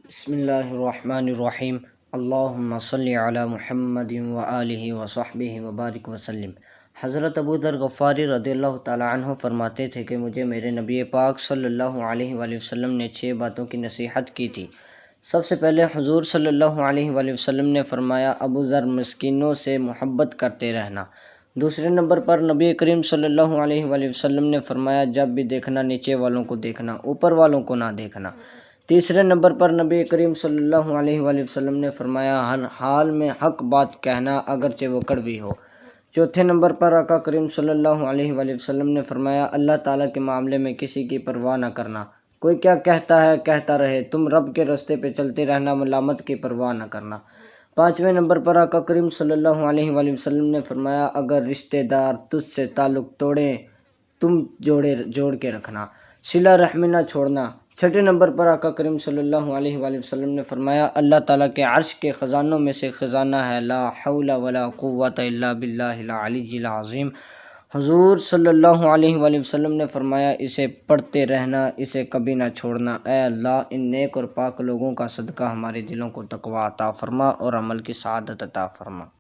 بسم اللہ الرحمن الرحیم اللہم صلی علی محمد وآلہ وصحبہ وبارک وسلم۔ حضرت ابو ذر غفاری رضی اللہ تعالی عنہ فرماتے تھے کہ مجھے میرے نبی پاک صلی اللہ علیہ وآلہ وسلم نے 6 باتوں کی نصیحت کی تھی۔ سب سے پہلے حضور صلی اللہ علیہ وآلہ وسلم نے فرمایا، ابو ذر مسکینوں سے محبت کرتے رہنا۔ دوسرے نمبر پر نبی کریم صلی اللہ علیہ وآلہ وسلم نے فرمایا، جب بھی دیکھنا نیچے والوں کو دیکھنا، اوپر والوں کو نہ دیکھنا۔ تیسرے نمبر پر نبی کریم صلی اللہ علیہ وآلہ وسلم نے فرمایا، ہر حال میں حق بات کہنا اگرچہ وہ کڑوی ہو۔ چوتھے نمبر پر آقا کریم صلی اللہ علیہ وآلہ وسلم نے فرمایا، اللہ تعالیٰ کے معاملے میں کسی کی پرواہ نہ کرنا، کوئی کیا کہتا ہے کہتا رہے، تم رب کے راستے پہ چلتے رہنا، ملامت کی پرواہ نہ کرنا۔ پانچویں نمبر پر آقا کریم صلی اللہ علیہ وآلہ وسلم نے فرمایا، اگر رشتہ دار تجھ سے تعلق توڑیں تم جوڑ کے رکھنا، صلہ رحمی نہ چھوڑنا۔ چھٹے نمبر پر آقا کریم صلی اللہ علیہ وآلہ وسلم نے فرمایا، اللہ تعالیٰ کے عرش کے خزانوں میں سے خزانہ ہے، لا حول ولا قوت الا باللہ العلی العظیم۔ حضور صلی اللہ علیہ وآلہ وسلم نے فرمایا، اسے پڑھتے رہنا، اسے کبھی نہ چھوڑنا۔ اے اللہ، ان نیک اور پاک لوگوں کا صدقہ ہمارے دلوں کو تقویٰ عطا فرما اور عمل کی سعادت عطا فرما۔